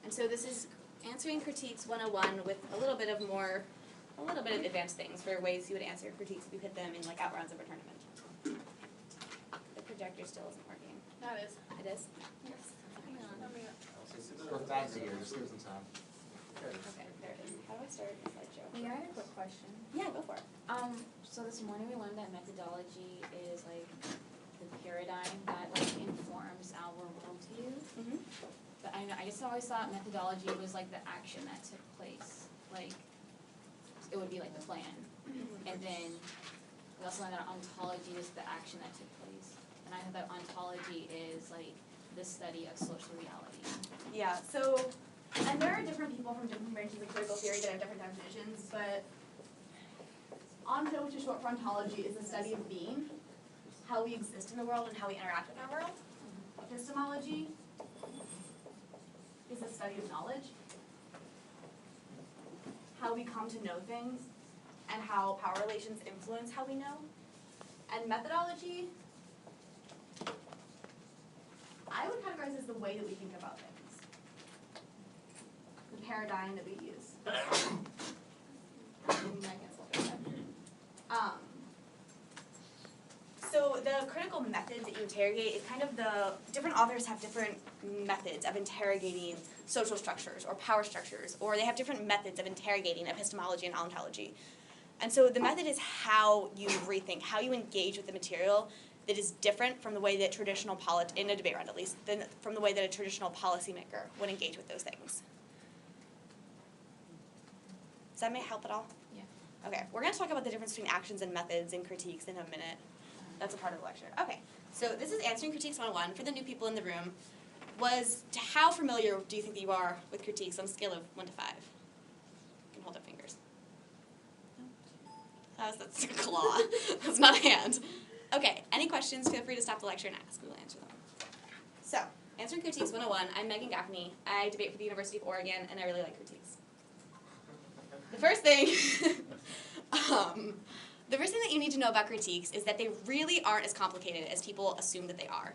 And so this is Answering Kritiks 101 with a little bit of advanced things for ways you would answer critiques if you hit them in like outrounds of a tournament. The projector still isn't working. No, it is. It is? Yes. We're fancy here, just give us some time. Okay, there it is. How do I start the slideshow? Yeah, I had a quick question. Yeah, go for it. So this morning we learned that methodology is like the paradigm that like informs our worldview. Mm-hmm. But I just always thought methodology was like the action that took place. Like it would be like the plan. And then we also learned that ontology is the action that took place. And I thought that ontology is like the study of social reality. Yeah, so, and there are different people from different branches of critical theory that have different definitions, but onto, which is short for ontology, is the study of being, how we exist in the world and how we interact with our world. Epistemology is the study of knowledge, how we come to know things, and how power relations influence how we know. And methodology, I would categorize as the way that we think about things. The paradigm that we use. So the critical methods that you interrogate is kind of the, different authors have different methods of interrogating social structures or power structures, or they have different methods of interrogating epistemology and ontology. And so the method is how you rethink, how you engage with the material that is different from the way that traditional in a debate round at least, than from the way that a traditional policymaker would engage with those things. Does that may help at all? Yeah. Okay, we're going to talk about the difference between actions and methods and critiques in a minute. That's a part of the lecture. Okay, so this is Answering Kritiks 101. For the new people in the room, how familiar do you think that you are with critiques on a scale of 1 to 5? You can hold up fingers. That's a claw. That's not a hand. Okay, any questions, feel free to stop the lecture and ask. We will answer them. So, Answering Kritiks 101, I'm Megan Gaffney. I debate for the University of Oregon, and I really like critiques. The first thing, that you need to know about critiques is that they really aren't as complicated as people assume that they are.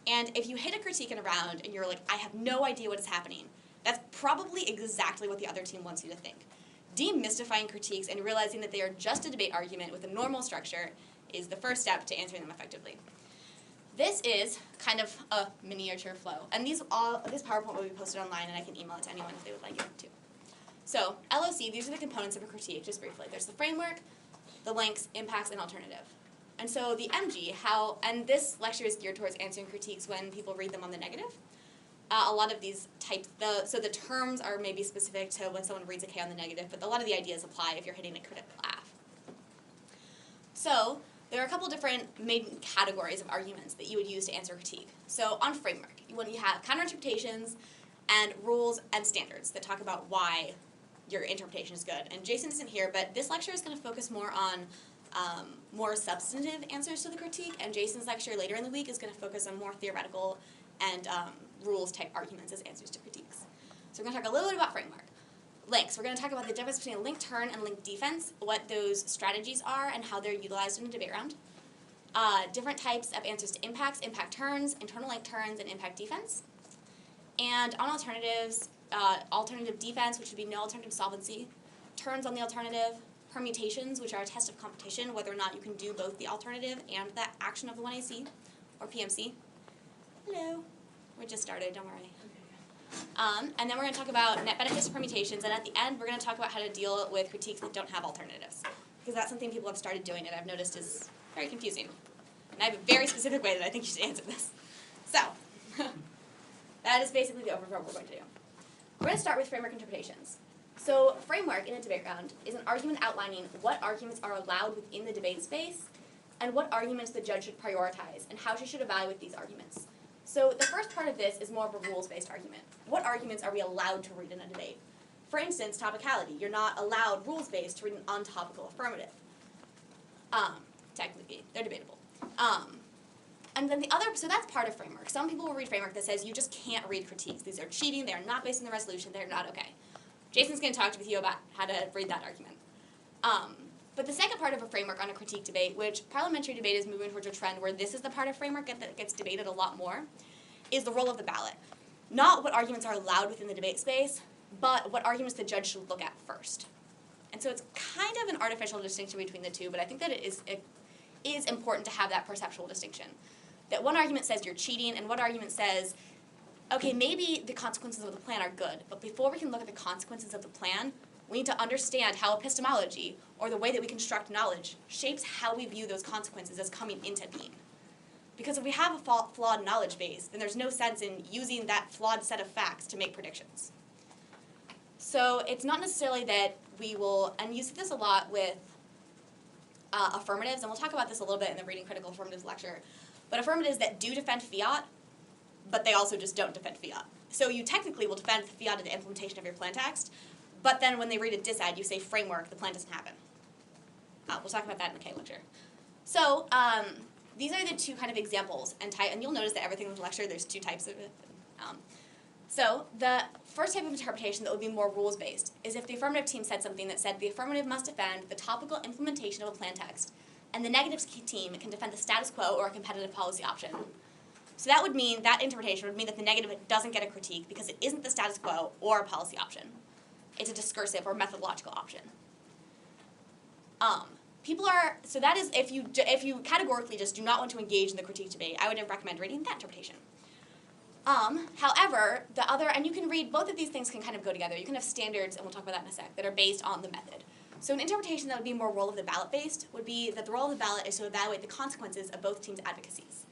And if you hit a critique in a round and you're like, I have no idea what is happening, that's probably exactly what the other team wants you to think. Demystifying critiques and realizing that they are just a debate argument with a normal structure is the first step to answering them effectively. This is kind of a miniature flow. And this PowerPoint will be posted online, and I can email it to anyone if they would like it too. So, LOC, these are the components of a critique, just briefly. There's the framework, the links, impacts, and alternative. And so the MG, and this lecture is geared towards answering critiques when people read them on the negative. A lot of these types, so the terms are maybe specific to when someone reads a K on the negative, but a lot of the ideas apply if you're hitting a critical F. So there are a couple different main categories of arguments that you would use to answer a critique. So on framework, you have counterinterpretations and rules and standards that talk about why your interpretation is good. And Jason isn't here, but this lecture is going to focus more on more substantive answers to the critique, and Jason's lecture later in the week is going to focus on more theoretical and rules-type arguments as answers to critiques. So we're going to talk a little bit about framework. Links. We're going to talk about the difference between link turn and link defense, what those strategies are, and how they're utilized in a debate round. Different types of answers to impacts, impact turns, internal link turns, and impact defense. And on alternatives, alternative defense, which would be no alternative solvency, turns on the alternative, permutations, which are a test of competition, whether or not you can do both the alternative and the action of the 1AC, or PMC. Hello. We just started, don't worry. And then we're going to talk about net benefits of permutations, and at the end, we're going to talk about how to deal with critiques that don't have alternatives, because that's something people have started doing, and I've noticed is very confusing. And I have a very specific way that I think you should answer this. So, that is basically the overview of what we're going to do. We're going to start with framework interpretations. So, framework in a debate round is an argument outlining what arguments are allowed within the debate space, and what arguments the judge should prioritize, and how she should evaluate these arguments. So the first part of this is more of a rules-based argument. What arguments are we allowed to read in a debate? For instance, topicality. You're not allowed rules-based to read an untopical affirmative. Technically, they're debatable. And then so that's part of framework. Some people will read framework that says you just can't read critiques. These are cheating, they are not based on the resolution, they're not okay. Jason's going to talk with you about how to read that argument. But the second part of a framework on a critique debate, which parliamentary debate is moving towards a trend where this is the part of framework that gets debated a lot more, is the role of the ballot. not what arguments are allowed within the debate space, but what arguments the judge should look at first. And so it's kind of an artificial distinction between the two, but I think that it is important to have that perceptual distinction. That one argument says you're cheating, and one argument says, okay, maybe the consequences of the plan are good, but before we can look at the consequences of the plan, we need to understand how epistemology, or the way that we construct knowledge, shapes how we view those consequences as coming into being. Because if we have a flawed knowledge base, then there's no sense in using that flawed set of facts to make predictions. So it's not necessarily that we will, and you see this a lot with affirmatives, and we'll talk about this a little bit in the Reading Critical Affirmatives lecture, but affirmatives that do defend fiat, but they also just don't defend fiat. So you technically will defend the fiat of the implementation of your plan text, but then when they read a disad, you say framework, the plan doesn't happen. We'll talk about that in the K lecture. So these are the two kind of examples, and you'll notice that everything in the lecture, there's two types of it. So the first type of interpretation that would be more rules-based is if the affirmative team said something that said the affirmative must defend the topical implementation of a plan text, and the negative team can defend the status quo or a competitive policy option. So that would mean, that interpretation would mean that the negative doesn't get a critique because it isn't the status quo or a policy option. It's a discursive or methodological option. So that is, if you categorically just do not want to engage in the critique debate, I would recommend reading that interpretation. However, and you can read, both of these things can kind of go together. You can have standards, and we'll talk about that in a sec, that are based on the method. So an interpretation that would be more role of the ballot based would be that the role of the ballot is to evaluate the consequences of both teams' advocacies.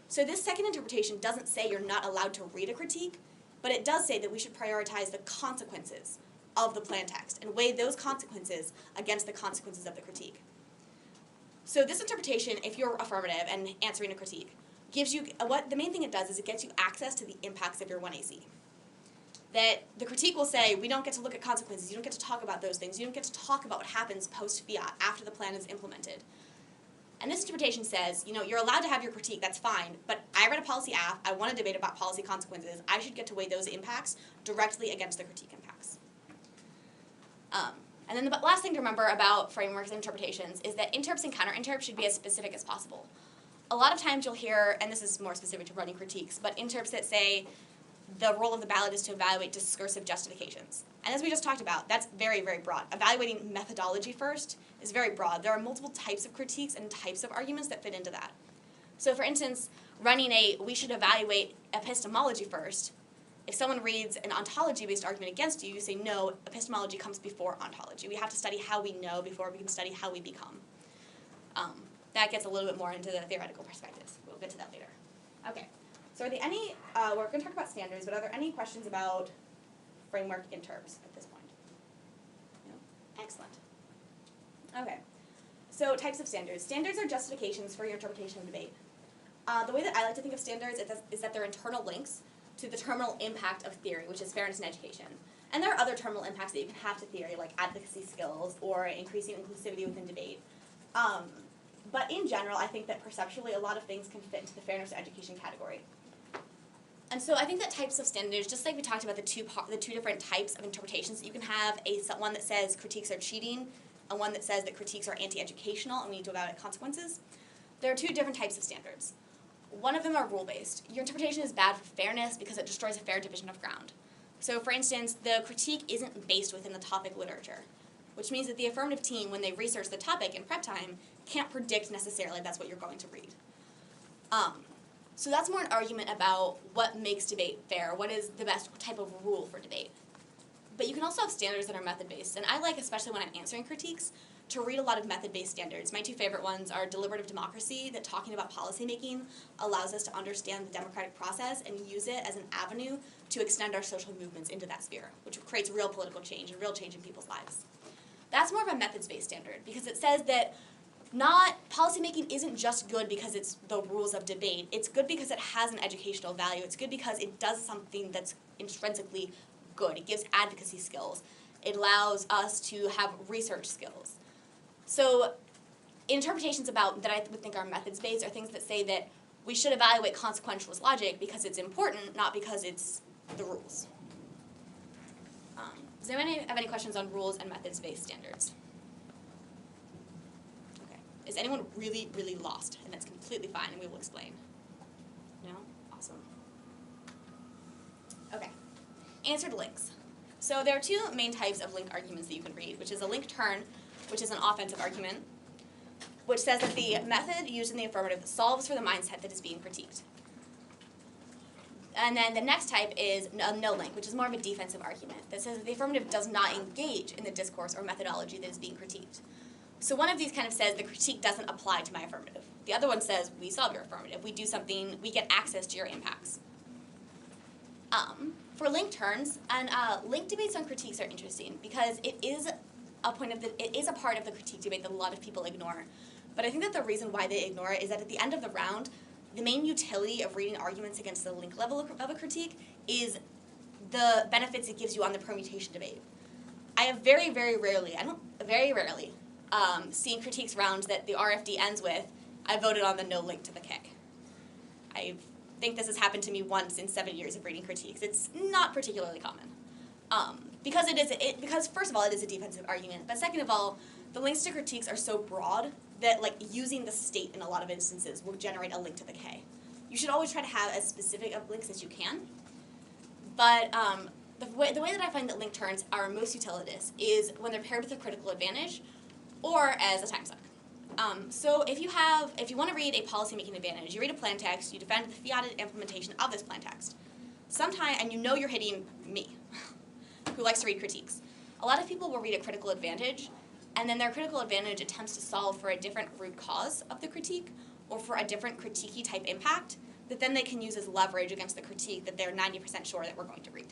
So this second interpretation doesn't say you're not allowed to read a critique, but it does say that we should prioritize the consequences of the plan text and weigh those consequences against the consequences of the critique. So this interpretation, if you're affirmative and answering a critique, gives you, the main thing it does is it gets you access to the impacts of your 1AC. That the critique will say, we don't get to look at consequences, you don't get to talk about those things, you don't get to talk about what happens post-fiat, after the plan is implemented. And this interpretation says, you're allowed to have your critique, that's fine, but I read a policy app, I want to debate about policy consequences, I should get to weigh those impacts directly against the critique impacts. And then the last thing to remember about frameworks and interpretations is that interps and counterinterps should be as specific as possible. A lot of times you'll hear, and this is more specific to running critiques, but interps that say the role of the ballot is to evaluate discursive justifications. And as we just talked about, that's very, very broad. Evaluating methodology first is very broad. There are multiple types of critiques and types of arguments that fit into that. So for instance, running we should evaluate epistemology first. If someone reads an ontology-based argument against you, you say, no, epistemology comes before ontology. We have to study how we know before we can study how we become. That gets a little bit more into the theoretical perspectives. We'll get to that later. Okay, so are there any, we're going to talk about standards, but are there any questions about framework interps at this point? No? Excellent. Okay, so types of standards. Standards are justifications for your interpretation of debate. The way that I like to think of standards is that they're internal links to the terminal impact of theory, which is fairness in education. And there are other terminal impacts that you can have to theory, like advocacy skills or increasing inclusivity within debate. But in general, I think that perceptually a lot of things can fit into the fairness in education category. And so I think that types of standards, just like we talked about the two different types of interpretations that you can have, one that says critiques are cheating, and one that says that critiques are anti-educational and we need to evaluate consequences. There are two different types of standards. One of them are rule-based. Your interpretation is bad for fairness because it destroys a fair division of ground. So for instance, the critique isn't based within the topic literature, which means that the affirmative team, when they research the topic in prep time, can't predict necessarily that's what you're going to read. So that's more an argument about what makes debate fair, what is the best type of rule for debate. But you can also have standards that are method-based, and I like, especially when I'm answering critiques, to read a lot of method-based standards. My two favorite ones are deliberative democracy, that talking about policymaking allows us to understand the democratic process and use it as an avenue to extend our social movements into that sphere, which creates real political change and real change in people's lives. That's more of a methods-based standard, because it says that policymaking isn't just good because it's the rules of debate. It's good because it has an educational value. It's good because it does something that's intrinsically good. It gives advocacy skills. It allows us to have research skills. So interpretations that I would think are methods-based are things that say that we should evaluate consequentialist logic because it's important, not because it's the rules. Does anyone have any questions on rules and methods-based standards? Okay. Is anyone really, really lost? And that's completely fine, and we will explain. No? Awesome. Okay. Answer to links. So there are two main types of link arguments that you can read, which is a link turn, which is an offensive argument, which says that the method used in the affirmative solves for the mindset that is being critiqued. And then the next type is a no link, which is more of a defensive argument that says that the affirmative does not engage in the discourse or methodology that is being critiqued. So one of these kind of says the critique doesn't apply to my affirmative. The other one says we solve your affirmative. We do something, we get access to your impacts. For link turns, and link debates on critiques are interesting because it is a part of the critique debate that a lot of people ignore. But I think that the reason why they ignore it is that at the end of the round, the main utility of reading arguments against the link level of a critique is the benefits it gives you on the permutation debate. I have very rarely seen critiques rounds that the RFD ends with, I voted on the no link to the kick. I think this has happened to me once in 7 years of reading critiques. It's not particularly common. Because first of all, it is a defensive argument, but second of all, the links to critiques are so broad that using the state in a lot of instances will generate a link to the K. You should always try to have as specific of links as you can, but the way that I find that link turns are most utilitous is when they're paired with a critical advantage or as a time suck. So if you want to read a policy-making advantage, you read a plan text, you defend the fiated implementation of this plan text. And you know you're hitting me, who likes to read critiques. A lot of people will read a critical advantage, and then their critical advantage attempts to solve for a different root cause of the critique or for a different critique-y type impact that then they can use as leverage against the critique that they're 90% sure that we're going to read.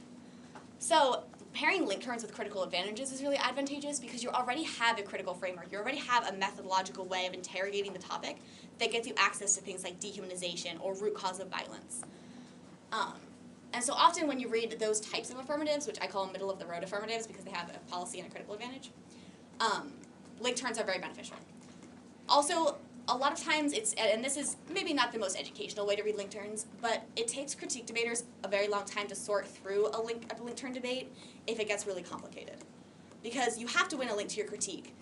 So pairing link turns with critical advantages is really advantageous because you already have a critical framework. You already have a methodological way of interrogating the topic that gets you access to things like dehumanization or root cause of violence. And so often when you read those types of affirmatives, which I call middle-of-the-road affirmatives because they have a policy and a critical advantage, link turns are very beneficial. Also, a lot of times and this is maybe not the most educational way to read link turns, but it takes critique debaters a very long time to sort through a link turn debate if it gets really complicated. Because you have to win a link to your critique,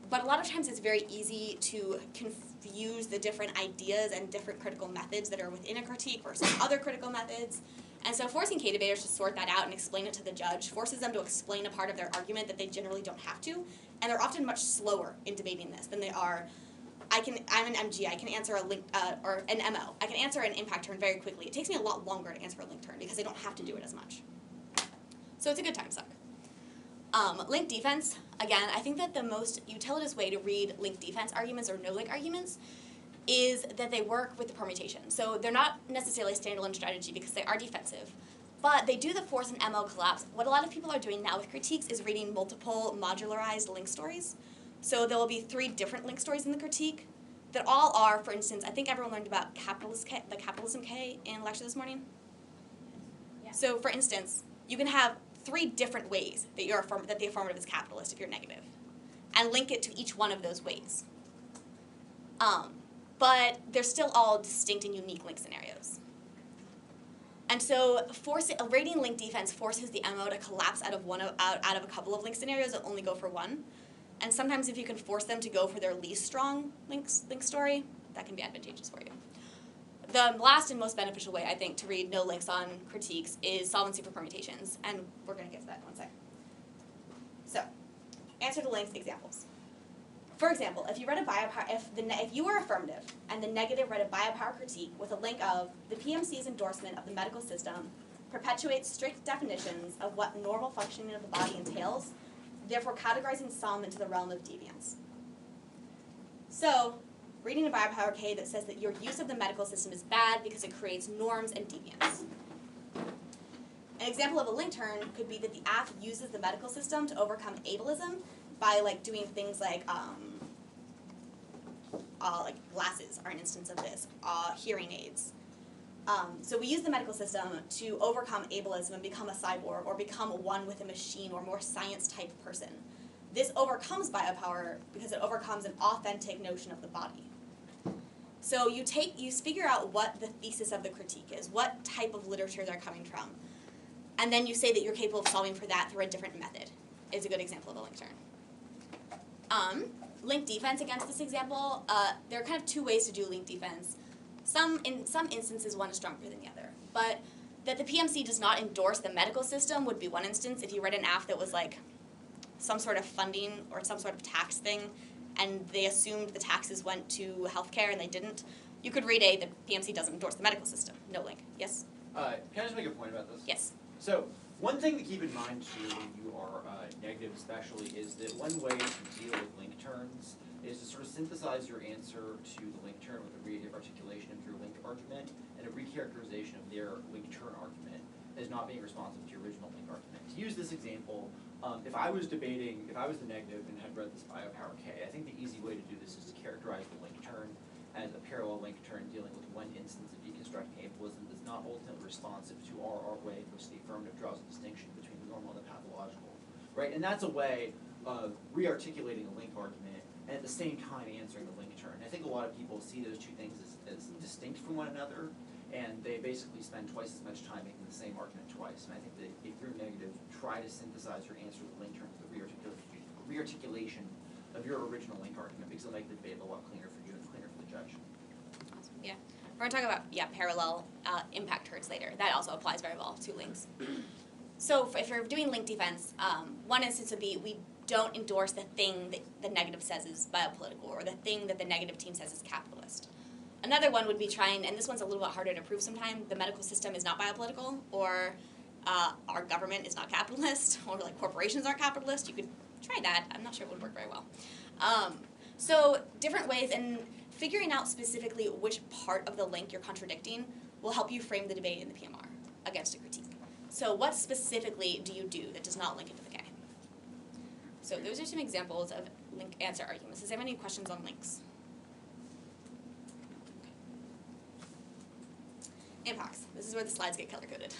but a lot of times it's very easy to confuse the different ideas and different critical methods that are within a critique versus other critical methods. And so forcing K debaters to sort that out and explain it to the judge forces them to explain a part of their argument that they generally don't have to, and they're often much slower in debating this than they are. I'm an MG, I can answer a link, or an MO. I can answer an impact turn very quickly. It takes me a lot longer to answer a link turn because I don't have to do it as much. So it's a good time suck. Link defense, again, I think that the most utilitous way to read link defense arguments or no link arguments is that they work with the permutation. So they're not necessarily a standalone strategy because they are defensive, but they do the force and MO collapse. What a lot of people are doing now with critiques is reading multiple modularized link stories. So there will be 3 different link stories in the critique that all are, for instance, I think everyone learned about the capitalism K in lecture this morning. Yeah. So for instance, you can have 3 different ways that the affirmative is capitalist if you're negative, and link it to each one of those ways. But they're still all distinct and unique link scenarios. And so rating link defense forces the MO to collapse out of a couple of link scenarios and only go for one. And sometimes if you can force them to go for their least strong link story, that can be advantageous for you. The last and most beneficial way, I think, to read no links on critiques is solvency for permutations. And we're going to get to that in one second. So, answer to links examples. For example, if you read if you were affirmative and the negative read a biopower critique with a link of the PMC's endorsement of the medical system perpetuates strict definitions of what normal functioning of the body entails, therefore categorizing some into the realm of deviance. So, reading a biopower K that says that your use of the medical system is bad because it creates norms and deviance. An example of a link turn could be that the app uses the medical system to overcome ableism by doing things like glasses are an instance of this, hearing aids. So we use the medical system to overcome ableism and become a cyborg or become one with a machine or more science-type person. This overcomes biopower because it overcomes an authentic notion of the body. So you figure out what the thesis of the critique is, what type of literature they're coming from, and then you say that you're capable of solving for that through a different method. Is a good example of a link turn. Link defense against this example, there are kind of 2 ways to do link defense. In some instances, one is stronger than the other. But That the PMC does not endorse the medical system would be one instance. If you read an app that was like some sort of funding or some sort of tax thing, and they assumed the taxes went to healthcare and they didn't, you could read the PMC doesn't endorse the medical system. No link. Yes? Can I just make a point about this? Yes. So, one thing to keep in mind too when you are negative especially is that one way to deal with link turns is to sort of synthesize your answer to the link turn with a re-articulation of your link argument and a recharacterization of their link turn argument as not being responsive to your original link argument. To use this example, if I was the negative and had read this biopower K, I think the easy way to do this is to characterize the link turn as a parallel link turn dealing with one instance of deconstructing ableism that's not ultimately responsive to our way in which the affirmative draws a distinction between the normal and the pathological, right? And that's a way of re-articulating a link argument and at the same time answering the link turn. I think a lot of people see those two things as distinct from one another, and they basically spend twice as much time making the same argument twice. And I think that if you're negative, try to synthesize your answer to the link turn with a re-articulation of your original link argument, because it'll make the debate a lot cleaner for you and cleaner for the judge. Awesome. Yeah. We're going to talk about parallel impact turns later. That also applies very well to links. So if you're doing link defense, one instance would be we don't endorse the thing that the negative says is biopolitical or the thing that the negative team says is capitalist. Another one would be trying, and this one's a little bit harder to prove sometimes, the medical system is not biopolitical, or our government is not capitalist, or like corporations aren't capitalist. You could try that. I'm not sure it would work very well. So different ways, and figuring out specifically which part of the link you're contradicting will help you frame the debate in the PMR against a critique. So what specifically do you do that does not link into the K? So those are some examples of link answer arguments. Does anyone have any questions on links? Impacts. This is where the slides get color-coded.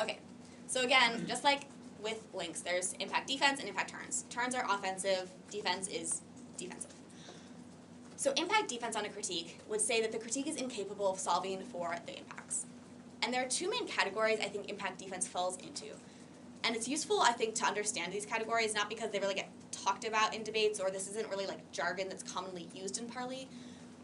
Okay, so again, just like with links, there's impact defense and impact turns. Turns are offensive, defense is defensive. So impact defense on a critique would say that the critique is incapable of solving for the impacts. And there are two main categories I think impact defense falls into. And it's useful, I think, to understand these categories, not because they really get talked about in debates or this isn't really like jargon that's commonly used in parley,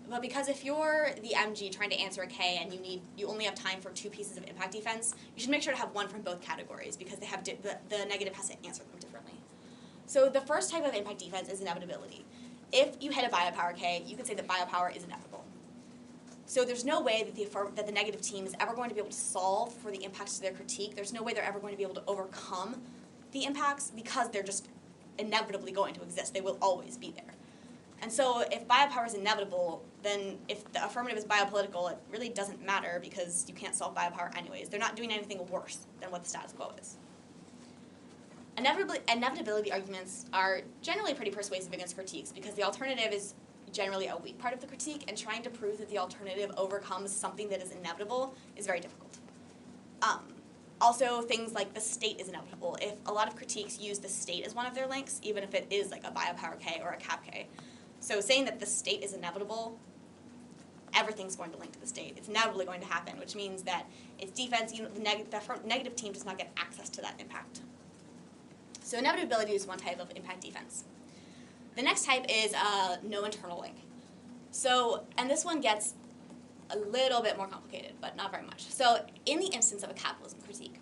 but because if you're the MG trying to answer a K and you only have time for two pieces of impact defense, you should make sure to have one from both categories because they have the negative has to answer them differently. So the first type of impact defense is inevitability. If you hit a biopower K, you can say that biopower is inevitable. So there's no way that the negative team is ever going to be able to solve for the impacts to their critique. There's no way they're ever going to be able to overcome the impacts because they're just inevitably going to exist. They will always be there. And so if biopower is inevitable, then if the affirmative is biopolitical, it really doesn't matter because you can't solve biopower anyways. They're not doing anything worse than what the status quo is. Inevitability arguments are generally pretty persuasive against critiques because the alternative is generally a weak part of the critique, and trying to prove that the alternative overcomes something that is inevitable is very difficult. Also, things like the state is inevitable. If a lot of critiques use the state as one of their links, even if it is like a biopower K or a cap K. So saying that the state is inevitable, everything's going to link to the state. It's inevitably going to happen, which means that its defense, the negative team does not get access to that impact. So inevitability is one type of impact defense. The next type is no internal link. So, and this one gets a little bit more complicated, but not very much. So in the instance of a capitalism critique,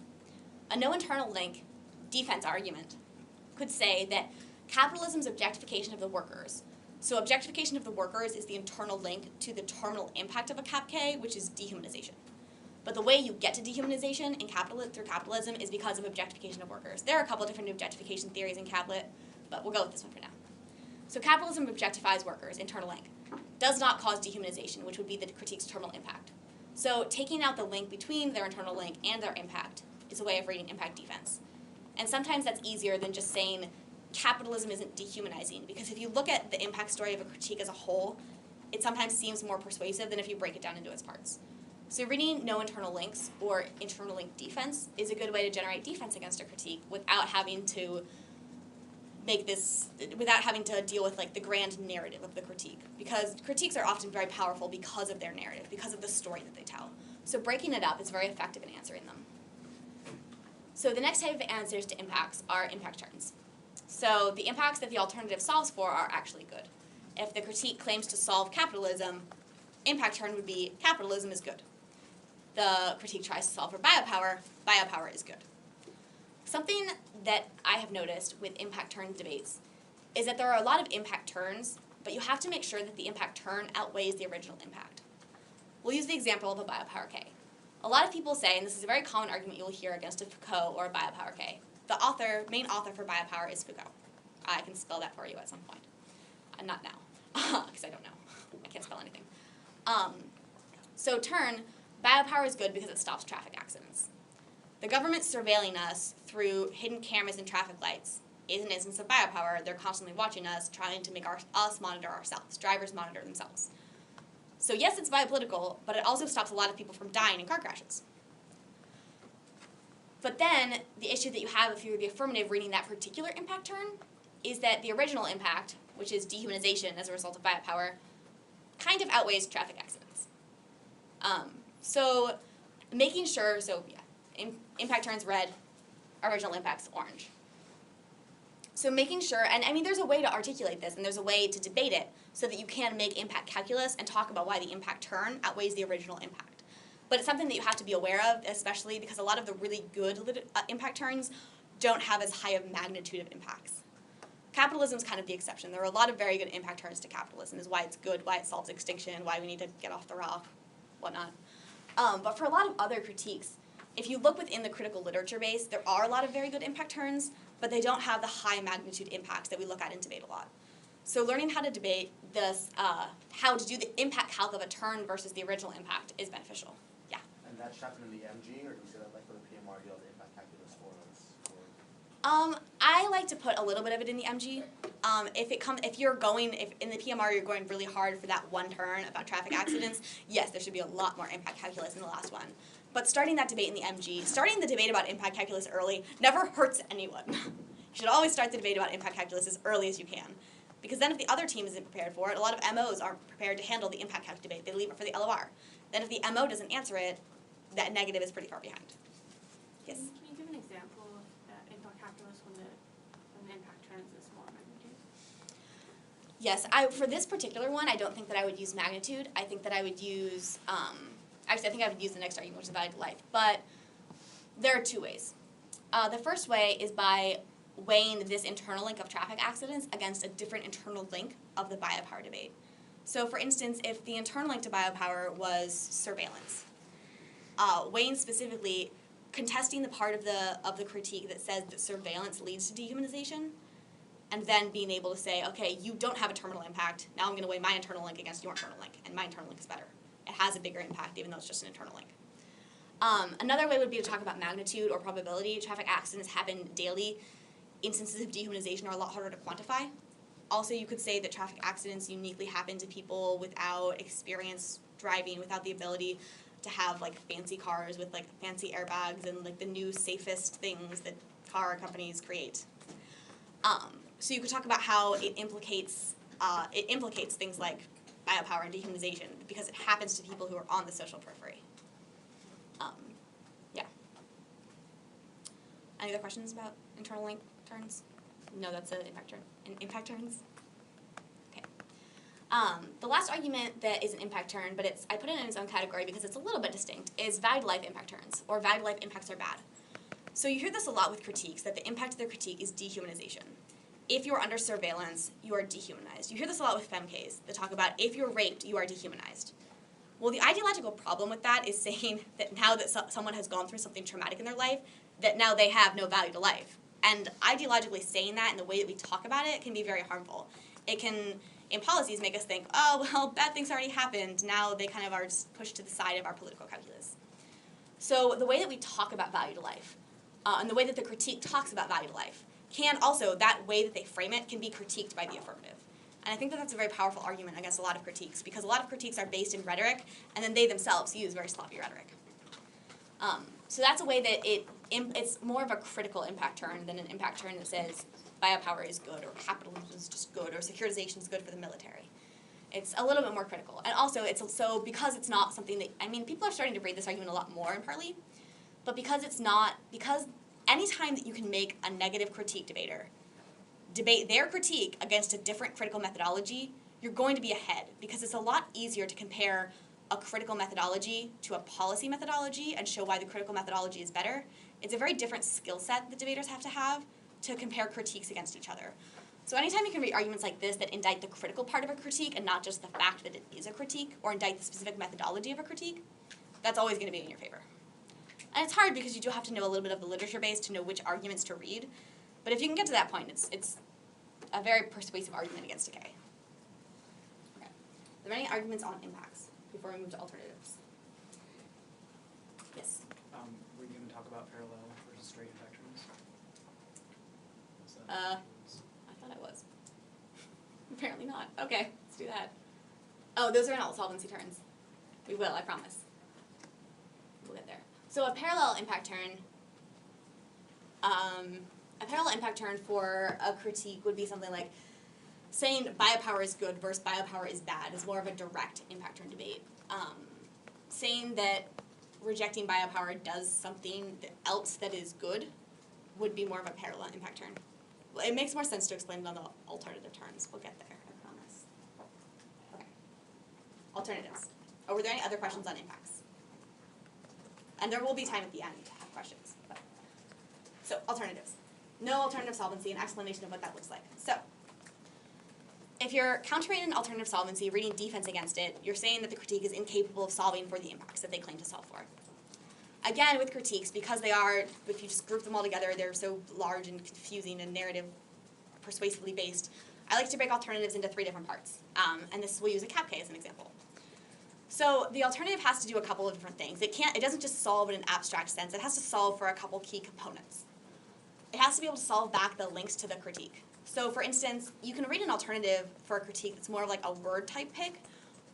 a no internal link defense argument could say that capitalism's objectification of the workers. So objectification of the workers is the internal link to the terminal impact of a cap K, which is dehumanization. But the way you get to dehumanization in through capitalism is because of objectification of workers. There are a couple of different objectification theories in Caplet, but we'll go with this one for now. So capitalism objectifies workers, internal link, does not cause dehumanization, which would be the critique's terminal impact. So taking out the link between their internal link and their impact is a way of reading impact defense. And sometimes that's easier than just saying capitalism isn't dehumanizing, because if you look at the impact story of a critique as a whole, it sometimes seems more persuasive than if you break it down into its parts. So reading no internal links or internal link defense is a good way to generate defense against a critique without having to deal with like the grand narrative of the critique, because critiques are often very powerful because of their narrative, because of the story that they tell. So breaking it up is very effective in answering them. So the next type of answers to impacts are impact turns. So the impacts that the alternative solves for are actually good. If the critique claims to solve capitalism, impact turn would be capitalism is good. the critique tries to solve for biopower, biopower is good. Something that I have noticed with impact turn debates is that there are a lot of impact turns, but you have to make sure that the impact turn outweighs the original impact. We'll use the example of a biopower K. A lot of people say, and this is a very common argument you'll hear against a Foucault or a biopower K, the main author for biopower is Foucault. I can spell that for you at some point. Not now, because I don't know. I can't spell anything. So turn, biopower is good because it stops traffic accidents. The government surveilling us through hidden cameras and traffic lights is an instance of biopower. They're constantly watching us, trying to make us monitor ourselves. Drivers monitor themselves. So yes, it's biopolitical, but it also stops a lot of people from dying in car crashes. But then the issue that you have if you're the affirmative reading that particular impact turn is that the original impact, which is dehumanization as a result of biopower, kind of outweighs traffic accidents. So making sure, impact turns red, original impacts orange. So making sure, and I mean there's a way to articulate this and there's a way to debate it so that you can make impact calculus and talk about why the impact turn outweighs the original impact. But it's something that you have to be aware of, especially because a lot of the really good impact turns don't have as high of magnitude of impacts. Capitalism is kind of the exception. There are a lot of very good impact turns to capitalism, is why it's good, why it solves extinction, why we need to get off the rock, whatnot. But for a lot of other critiques, if you look within the critical literature base, there are a lot of very good impact turns, but they don't have the high magnitude impacts that we look at in debate a lot. So learning how to debate this, how to do the impact calc of a turn versus the original impact is beneficial. Yeah? And that's happened in the MG, or do you say that like for the PMR, you have the impact calculus for us? I like to put a little bit of it in the MG. If in the PMR you're going really hard for that one turn about traffic accidents, yes, there should be a lot more impact calculus in the last one. But starting that debate in the MG, starting the debate about impact calculus early never hurts anyone. You should always start the debate about impact calculus as early as you can. Because then if the other team isn't prepared for it, a lot of MOs aren't prepared to handle the impact calc debate. They leave it for the LOR. Then if the MO doesn't answer it, that negative is pretty far behind. Yes? Can you give an example of that impact calculus when the impact turns is more magnitude? Yes, for this particular one, I don't think that I would use magnitude. I think that I would use, actually I think I would use the next argument, which is value to life. But there are two ways. The first way is by weighing this internal link of traffic accidents against a different internal link of the biopower debate. So for instance, if the internal link to biopower was surveillance, weighing specifically contesting the part of the critique that says that surveillance leads to dehumanization, and then being able to say, okay, you don't have a terminal impact, now I'm going to weigh my internal link against your internal link, and my internal link is better. It has a bigger impact even though it's just an internal link. Another way would be to talk about magnitude or probability. Traffic accidents happen daily. Instances of dehumanization are a lot harder to quantify. Also, you could say that traffic accidents uniquely happen to people without experience driving, without the ability to have like fancy cars with like fancy airbags and like the new safest things that car companies create. So you could talk about how it implicates things like biopower and dehumanization because it happens to people who are on the social periphery. Yeah. Any other questions about internal link turns? No, that's an impact turn. Impact turns? Okay. The last argument that is an impact turn, but I put it in its own category because it's a little bit distinct, is value to life impact turns, or value to life impacts are bad. So you hear this a lot with critiques, that the impact of their critique is dehumanization. If you're under surveillance, you are dehumanized. You hear this a lot with femks that talk about if you're raped, you are dehumanized. Well, the ideological problem with that is saying that now that someone has gone through something traumatic in their life, that now they have no value to life. And ideologically saying that and the way that we talk about it can be very harmful. It can, in policies, make us think, oh, well, bad things already happened. Now they kind of are just pushed to the side of our political calculus. So the way that we talk about value to life, and the way that the critique talks about value to life, can also, that way that they frame it, can be critiqued by the affirmative. And I think that that's a very powerful argument against a lot of critiques, because a lot of critiques are based in rhetoric, and then they themselves use very sloppy rhetoric. So that's a way that it's more of a critical impact turn than an impact turn that says biopower is good, or capitalism is just good, or securitization is good for the military. It's a little bit more critical. And also, because it's not something that, I mean, people are starting to read this argument a lot more in partly, but because anytime that you can make a negative critique debater debate their critique against a different critical methodology, you're going to be ahead, because it's a lot easier to compare a critical methodology to a policy methodology and show why the critical methodology is better, it's a very different skill set that debaters have to compare critiques against each other. So anytime you can read arguments like this that indict the critical part of a critique and not just the fact that it is a critique, or indict the specific methodology of a critique, that's always going to be in your favor. And it's hard because you do have to know a little bit of the literature base to know which arguments to read, but if you can get to that point, it's a very persuasive argument against decay. Okay. Are there any arguments on impacts before we move to alternatives? Yes? Were you going to talk about parallel versus straight impact terms? I thought I was. Apparently not. Okay, let's do that. Oh, those are not solvency turns. We will, I promise. We'll get there. So a parallel impact turn, for a critique would be something like saying biopower is good versus biopower is bad is more of a direct impact turn debate. Saying that rejecting biopower does something else that is good would be more of a parallel impact turn. Well, it makes more sense to explain it on the alternative terms. We'll get there, I promise. Okay. Alternatives. Oh, were there any other questions on impacts? And there will be time at the end to have questions. So, alternatives. No alternative solvency, an explanation of what that looks like. So, if you're countering an alternative solvency, reading defense against it, you're saying that the critique is incapable of solving for the impacts that they claim to solve for. Again, with critiques, because they are, if you just group them all together, they're so large and confusing and narrative persuasively based, I like to break alternatives into 3 different parts. And we'll use a cap K as an example. So the alternative has to do a couple of different things. It doesn't just solve in an abstract sense. It has to solve for a couple key components. It has to be able to solve back the links to the critique. So for instance, you can read an alternative for a critique that's more like a word type pick,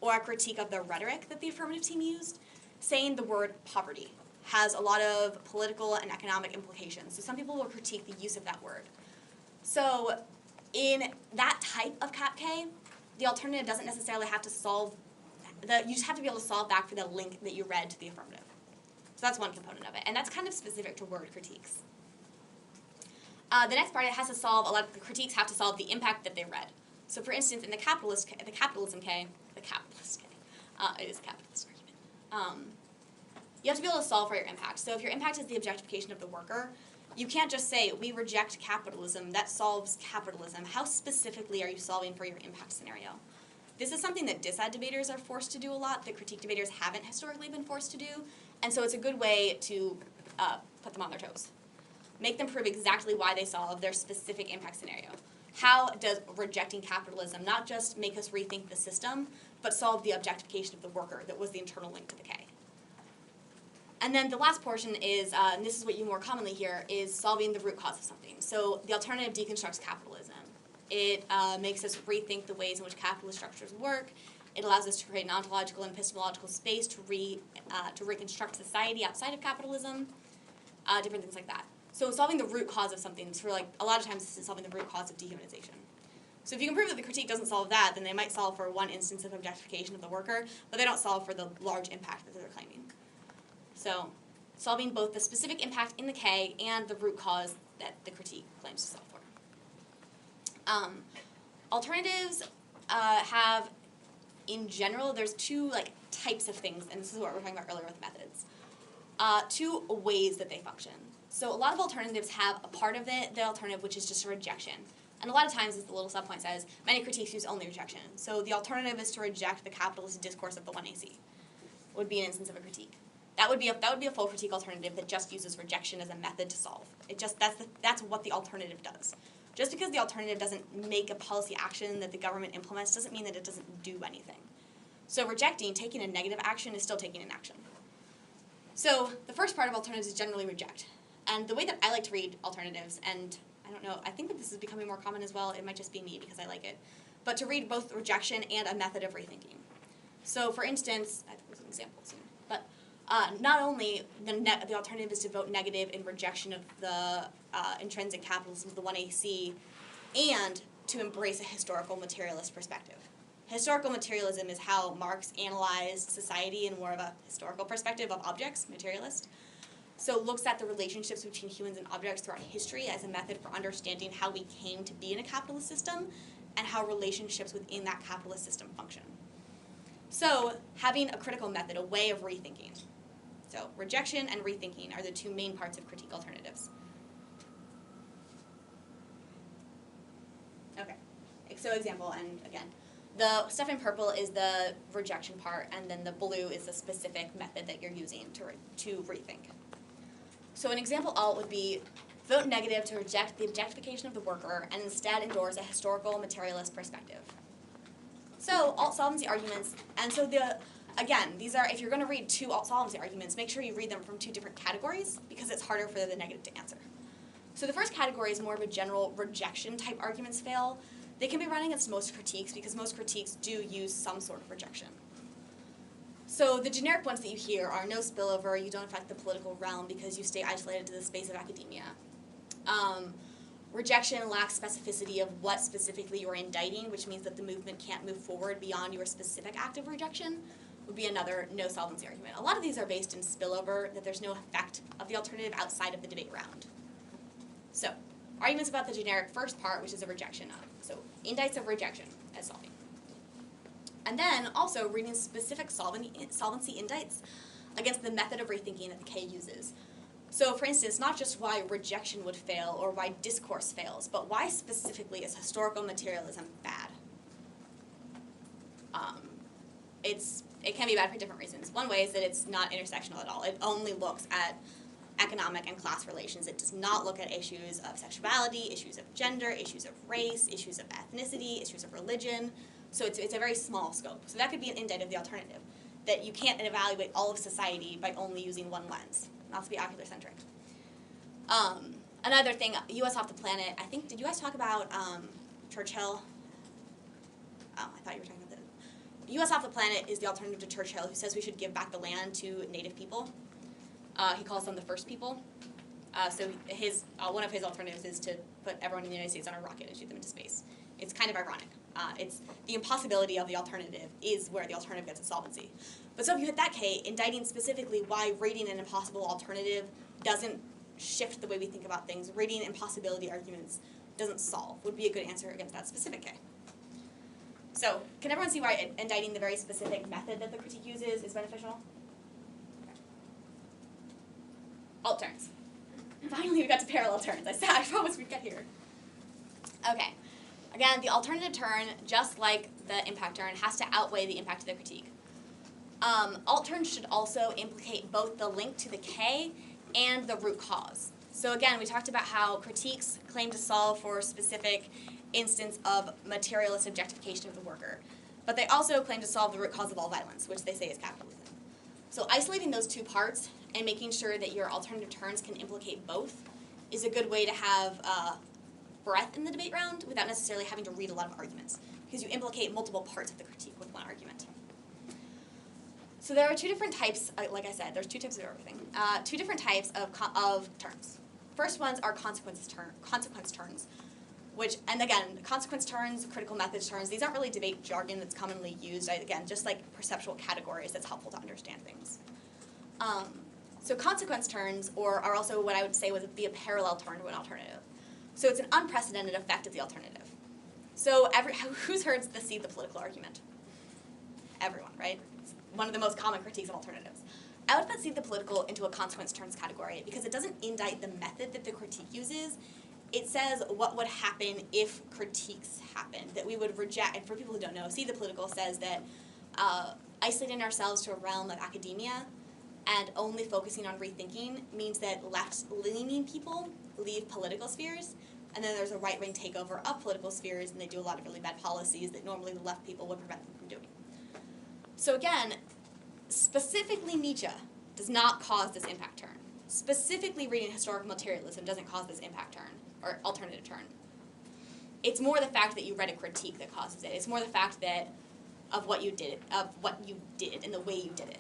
or a critique of the rhetoric that the affirmative team used, saying the word poverty has a lot of political and economic implications. So some people will critique the use of that word. So in that type of cap K, the alternative doesn't necessarily have to solve, you just have to be able to solve back for the link that you read to the affirmative. So that's one component of it, and that's kind of specific to word critiques. The next part, it has to solve, a lot of the critiques have to solve the impact that they read. So for instance, in the capitalism K, it is a capitalist argument. You have to be able to solve for your impact. So if your impact is the objectification of the worker, you can't just say, we reject capitalism, that solves capitalism. How specifically are you solving for your impact scenario? This is something that dissad debaters are forced to do a lot, that critique debaters haven't historically been forced to do, and so it's a good way to put them on their toes. Make them prove exactly why they solve their specific impact scenario. How does rejecting capitalism not just make us rethink the system, but solve the objectification of the worker that was the internal link to the K? And then the last portion is, and this is what you more commonly hear, is solving the root cause of something. So the alternative deconstructs capitalism. It makes us rethink the ways in which capitalist structures work. It allows us to create an ontological and epistemological space to reconstruct society outside of capitalism, different things like that. So solving the root cause of something, for like a lot of times this is solving the root cause of dehumanization. So if you can prove that the critique doesn't solve that, then they might solve for one instance of objectification of the worker, but they don't solve for the large impact that they're claiming. So solving both the specific impact in the K and the root cause that the critique claims to solve for. Alternatives have, in general, there's 2 types of things, and this is what we were talking about earlier with methods. 2 ways that they function. So a lot of alternatives have a part of the alternative which is just a rejection. And a lot of times, as the little subpoint says, many critiques use only rejection. So the alternative is to reject the capitalist discourse of the 1AC. Would be an instance of a critique. That would be a full critique alternative that just uses rejection as a method to solve. That's what the alternative does. Just because the alternative doesn't make a policy action that the government implements doesn't mean that it doesn't do anything. So rejecting, taking a negative action, is still taking an action. So the first part of alternatives is generally reject. And the way that I like to read alternatives, and I don't know, I think that this is becoming more common as well, it might just be me because I like it, but to read both rejection and a method of rethinking. So for instance, there's an example soon, but not only the alternative is to vote negative in rejection of the intrinsic capitalism of the 1AC, and to embrace a historical materialist perspective. Historical materialism is how Marx analyzed society in more of a historical perspective of objects, materialist. So it looks at the relationships between humans and objects throughout history as a method for understanding how we came to be in a capitalist system and how relationships within that capitalist system function. So having a critical method, a way of rethinking. So rejection and rethinking are the two main parts of critique alternatives. Okay, so example, and again, the stuff in purple is the rejection part, and then the blue is the specific method that you're using to rethink. So an example alt would be vote negative to reject the objectification of the worker and instead endorse a historical materialist perspective. So alt solvency arguments, and so again, these are, if you're going to read two alt solvency arguments, make sure you read them from two different categories because it's harder for the negative to answer. So the first category is more of a general rejection type arguments fail. They can be run against most critiques because most critiques do use some sort of rejection. So the generic ones that you hear are no spillover, you don't affect the political realm because you stay isolated to the space of academia. Rejection lacks specificity of what specifically you're indicting, which means that the movement can't move forward beyond your specific act of rejection, would be another no solvency argument. A lot of these are based in spillover, that there's no effect of the alternative outside of the debate round. So, arguments about the generic first part, which is a rejection of. So, indicts of rejection as solving. And then also reading specific solvency indicts against the method of rethinking that the K uses. So, for instance, not just why rejection would fail or why discourse fails, but why specifically is historical materialism bad? It can be bad for different reasons. One way is that it's not intersectional at all. It only looks at economic and class relations. It does not look at issues of sexuality, issues of gender, issues of race, issues of ethnicity, issues of religion. So it's a very small scope. So that could be an indictment of the alternative, that you can't evaluate all of society by only using one lens. It has to be ocular-centric. Another thing, U.S. off the planet, I think, did you guys talk about Churchill? Oh, I thought you were talking about that. U.S. off the planet is the alternative to Churchill, who says we should give back the land to native people. He calls them the first people. So one of his alternatives is to put everyone in the United States on a rocket and shoot them into space. It's kind of ironic. It's the impossibility of the alternative is where the alternative gets its solvency. But so if you hit that K, indicting specifically why rating an impossible alternative doesn't shift the way we think about things, rating impossibility arguments doesn't solve, would be a good answer against that specific K. So, can everyone see why indicting the very specific method that the critique uses is beneficial? Okay. Alt turns. Finally, we got to parallel turns. I promised we'd get here. Okay. Again, the alternative turn, just like the impact turn, has to outweigh the impact of the critique. Alt turns should also implicate both the link to the K and the root cause. So again, we talked about how critiques claim to solve for a specific instance of materialist objectification of the worker. But they also claim to solve the root cause of all violence, which they say is capitalism. So isolating those two parts and making sure that your alternative turns can implicate both is a good way to have breadth in the debate round without necessarily having to read a lot of arguments, because you implicate multiple parts of the critique with one argument. So there are two different types, like I said, there's two types of everything. Two different types of turns. First ones are consequence turns, and again, consequence turns, critical methods turns, these aren't really debate jargon that's commonly used. Again, just like perceptual categories that's helpful to understand things. So consequence turns are also what I would say would be a parallel turn to an alternative. So it's an unprecedented effect of the alternative. So who's heard the see the political argument? Everyone, right? It's one of the most common critiques of alternatives. I would put see the political into a consequence turns category because it doesn't indict the method that the critique uses. It says what would happen if critiques happened, that we would reject. And for people who don't know, see the political says that isolating ourselves to a realm of academia and only focusing on rethinking means that left-leaning people leave political spheres, and then there's a right-wing takeover of political spheres, and they do a lot of really bad policies that normally the left people would prevent them from doing. So again, specifically Nietzsche does not cause this impact turn. Specifically reading historical materialism doesn't cause this impact turn, or alternative turn. It's more the fact that you read a critique that causes it. It's more the fact that of what you did and the way you did it.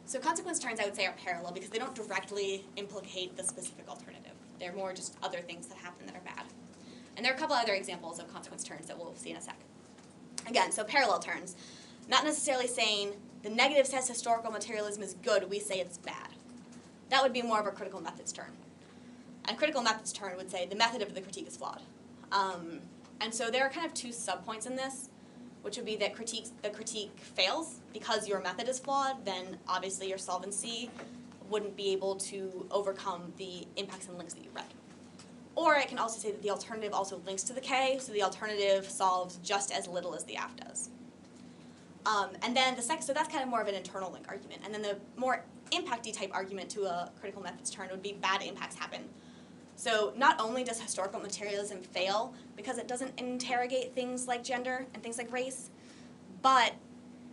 So consequence turns, I would say, are parallel because they don't directly implicate the specific alternative. They're more just other things that happen that are bad. And there are a couple other examples of consequence turns that we'll see in a sec. Again, so parallel turns. Not necessarily saying the negative says historical materialism is good, we say it's bad. That would be more of a critical methods turn. And critical methods turn would say the method of the critique is flawed. And so there are kind of two subpoints in this. which would be that the critique fails because your method is flawed, then obviously your solvency wouldn't be able to overcome the impacts and links that you read. Or it can also say that the alternative also links to the K, so the alternative solves just as little as the aft does. And then so that's kind of more of an internal link argument. And then the more impacty type argument to a critical methods turn would be bad impacts happen. So not only does historical materialism fail because it doesn't interrogate things like gender and things like race, but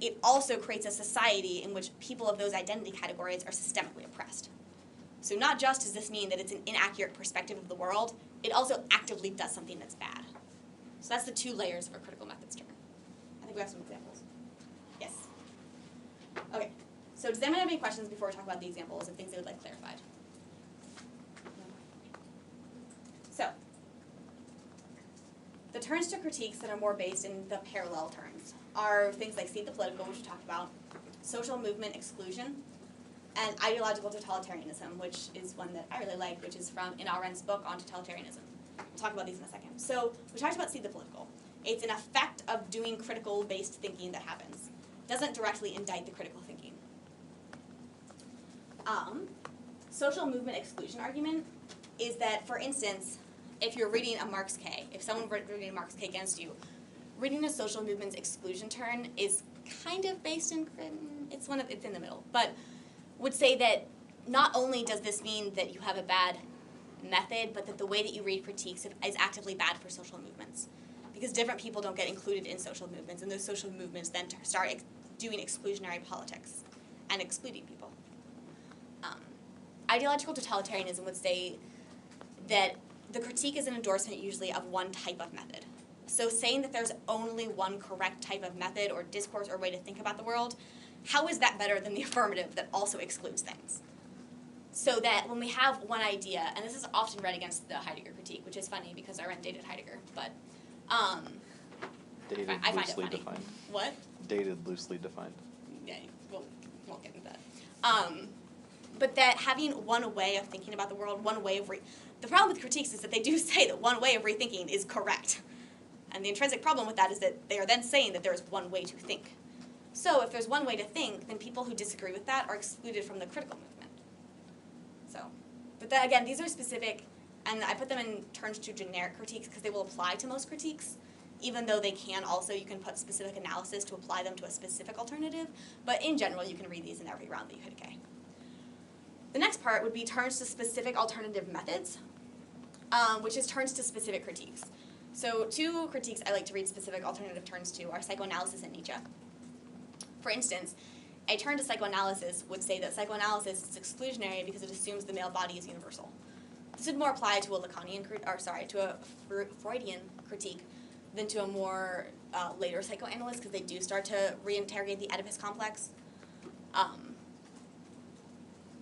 it also creates a society in which people of those identity categories are systemically oppressed. So not just does this mean that it's an inaccurate perspective of the world, it also actively does something that's bad. So that's the two layers of a critical methods turn. I think we have some examples. Yes? Okay. So does anyone have any questions before we talk about the examples of things they would like clarified? So, the turns to critiques that are more based in the parallel terms are things like see the political, which we talked about, social movement exclusion, and ideological totalitarianism, which is one that I really like, which is from in Arendt's book on totalitarianism. We'll talk about these in a second. So we talked about see the political. It's an effect of doing critical-based thinking that happens. It doesn't directly indict the critical thinking. Social movement exclusion argument is that, for instance, if you're reading a Marx K, if someone were reading a Marx K against you, reading a social movement's exclusion turn is kind of based in, it's in the middle, but would say that not only does this mean that you have a bad method, but that the way that you read critiques is actively bad for social movements. Because different people don't get included in social movements, and those social movements then start doing exclusionary politics and excluding people. Ideological totalitarianism would say that the critique is an endorsement usually of one type of method. So saying that there's only one correct type of method or discourse or way to think about the world, how is that better than the affirmative that also excludes things? So that when we have one idea, and this is often read against the Heidegger critique, which is funny because Arendt dated Heidegger, but Dated I find it loosely funny. defined. What? Dated loosely defined. Yeah, we'll get into that. But that having one way of thinking about the world, one way of the problem with critiques is that they do say that one way of rethinking is correct. And the intrinsic problem with that is that they are then saying that there is one way to think. So if there's one way to think, then people who disagree with that are excluded from the critical movement. So, but then again, these are specific, and I put them in terms to generic critiques because they will apply to most critiques, even though they can also, you can put specific analysis to apply them to a specific alternative. But in general, you can read these in every round that you hit a K. The next part would be turns to specific alternative methods, which is turns to specific critiques. So two critiques I like to read specific alternative turns to are psychoanalysis and Nietzsche. For instance, a turn to psychoanalysis would say that psychoanalysis is exclusionary because it assumes the male body is universal. This would more apply to a Freudian critique than to a more later psychoanalyst, because they do start to reinterrogate the Oedipus complex.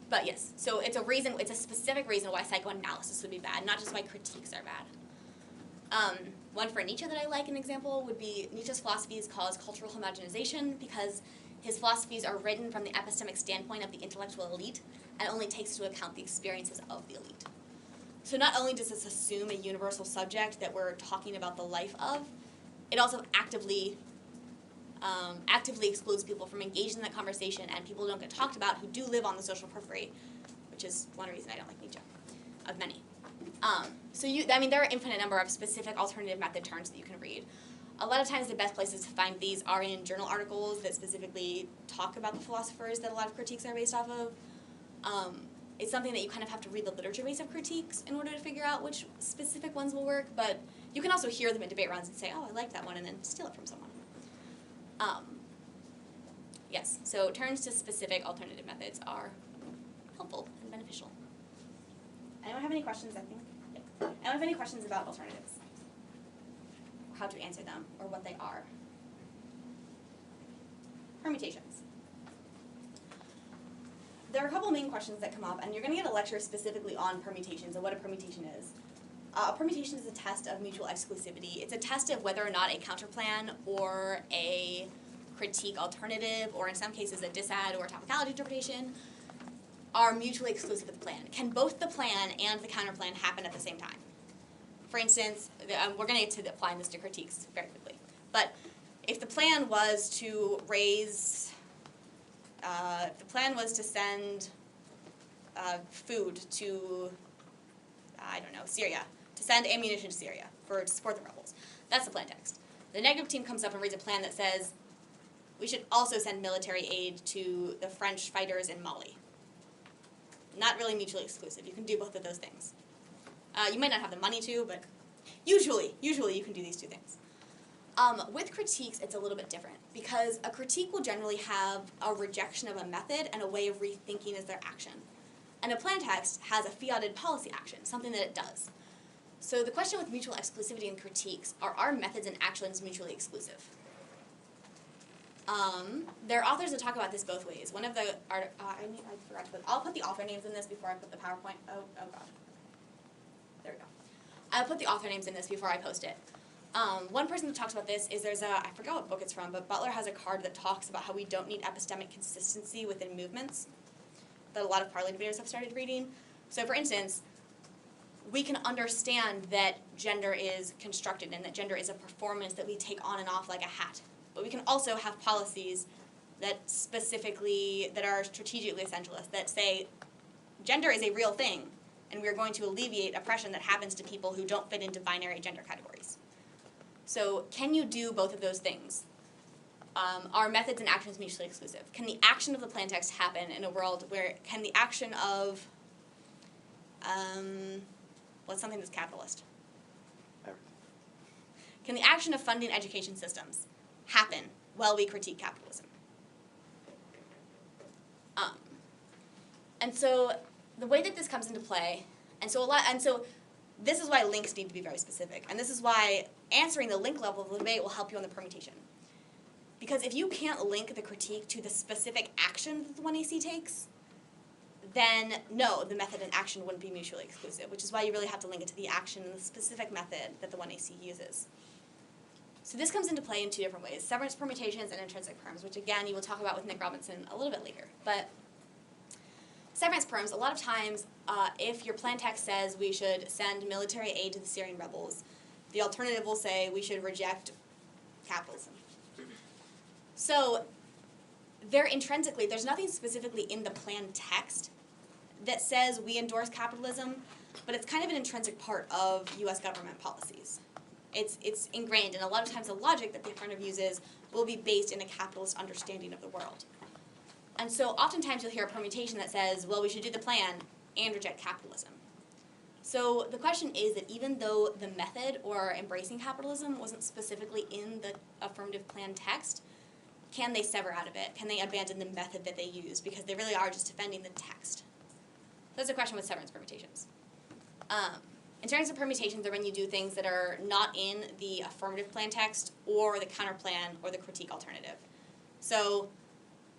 But yes, so it's a specific reason why psychoanalysis would be bad, not just why critiques are bad. One for Nietzsche that I like, an example, would be Nietzsche's philosophies cause cultural homogenization because his philosophies are written from the epistemic standpoint of the intellectual elite and only takes into account the experiences of the elite. So not only does this assume a universal subject that we're talking about the life of, it also actively excludes people from engaging in that conversation, and people don't get talked about who do live on the social periphery, which is one reason I don't like Nietzsche, of many. There are an infinite number of specific alternative method turns that you can read. A lot of times the best places to find these are in journal articles that specifically talk about the philosophers that a lot of critiques are based off of. It's something that you kind of have to read the literature base of critiques in order to figure out which specific ones will work, but you can also hear them in debate rounds and say, oh, I like that one, and then steal it from someone. Yes, so turns to specific alternative methods are helpful and beneficial. Anyone have any questions, I think? Yeah. Anyone have any questions about alternatives? Or how to answer them, or what they are? Permutations. There are a couple main questions that come up, and you're going to get a lecture specifically on permutations and what a permutation is. A permutation is a test of mutual exclusivity. It's a test of whether or not a counterplan or a critique alternative, or in some cases a disad or a topicality interpretation, are mutually exclusive with the plan. Can both the plan and the counterplan happen at the same time? For instance, we're going to get to applying this to critiques very quickly. But if the plan was to send food to, I don't know, Syria, to send ammunition to Syria to support the rebels. That's the plan text. The negative team comes up and reads a plan that says we should also send military aid to the French fighters in Mali. Not really mutually exclusive. You can do both of those things. You might not have the money to, but usually you can do these two things. With critiques, it's a little bit different, because a critique will generally have a rejection of a method and a way of rethinking as their action. And a plan text has a fiated policy action, something that it does. So the question with mutual exclusivity and critiques, are our methods and actions mutually exclusive? There are authors that talk about this both ways. One of the I forgot to I'll put the author names in this before I put the PowerPoint. Oh god. There we go. I'll put the author names in this before I post it. One person that talks about this is I forgot what book it's from, but Butler has a card that talks about how we don't need epistemic consistency within movements that a lot of parley debaters have started reading. So for instance, we can understand that gender is constructed and that gender is a performance that we take on and off like a hat. But we can also have policies that are strategically essentialist, that say gender is a real thing, and we're going to alleviate oppression that happens to people who don't fit into binary gender categories. So can you do both of those things? Are methods and actions mutually exclusive? Can the action of the plan text happen in a world where, can the action of, what's something that's capitalist? Can the action of funding education systems happen while we critique capitalism? And so the way that this comes into play, and so this is why links need to be very specific, and this is why answering the link level of the debate will help you on the permutation. Because if you can't link the critique to the specific action that the 1AC takes, then no, the method and action wouldn't be mutually exclusive, which is why you really have to link it to the action and the specific method that the 1AC uses. So this comes into play in two different ways: severance permutations and intrinsic perms, which again you will talk about with Nick Robinson a little bit later. But severance perms, a lot of times, if your plan text says we should send military aid to the Syrian rebels, the alternative will say we should reject capitalism. So there's nothing specifically in the plan text that says we endorse capitalism, but it's kind of an intrinsic part of U.S. government policies. It's ingrained, and a lot of times the logic that the affirmative uses will be based in a capitalist understanding of the world. And so oftentimes you'll hear a permutation that says, well, we should do the plan and reject capitalism. So the question is that even though the method or embracing capitalism wasn't specifically in the affirmative plan text, can they sever out of it? Can they abandon the method that they use? Because they really are just defending the text. That's a question with severance permutations. In terms of permutations are when you do things that are not in the affirmative plan text or the counterplan or the critique alternative. So